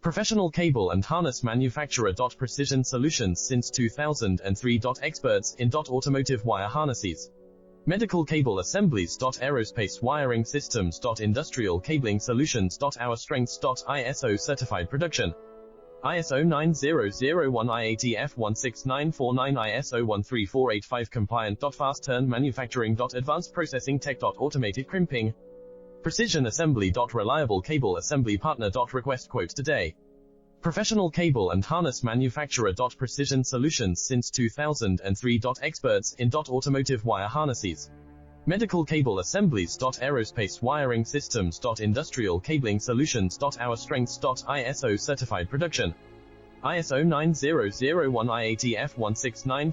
Professional cable and harness manufacturer. Precision solutions since 2003. Experts in automotive wire harnesses, medical cable assemblies. Aerospace wiring systems. Industrial cabling solutions. Our strengths. ISO certified production. ISO 9001 IATF 16949 ISO 13485 compliant. Fast turn manufacturing. Advanced processing tech. Automated crimping. Precision assembly. Reliable cable assembly partner. Request quote today. Professional cable and harness manufacturer. Precision solutions since 2003. Experts in automotive wire harnesses, medical cable assemblies. Aerospace wiring systems. Industrial cabling solutions. Our strengths. ISO certified production. ISO 9001 IATF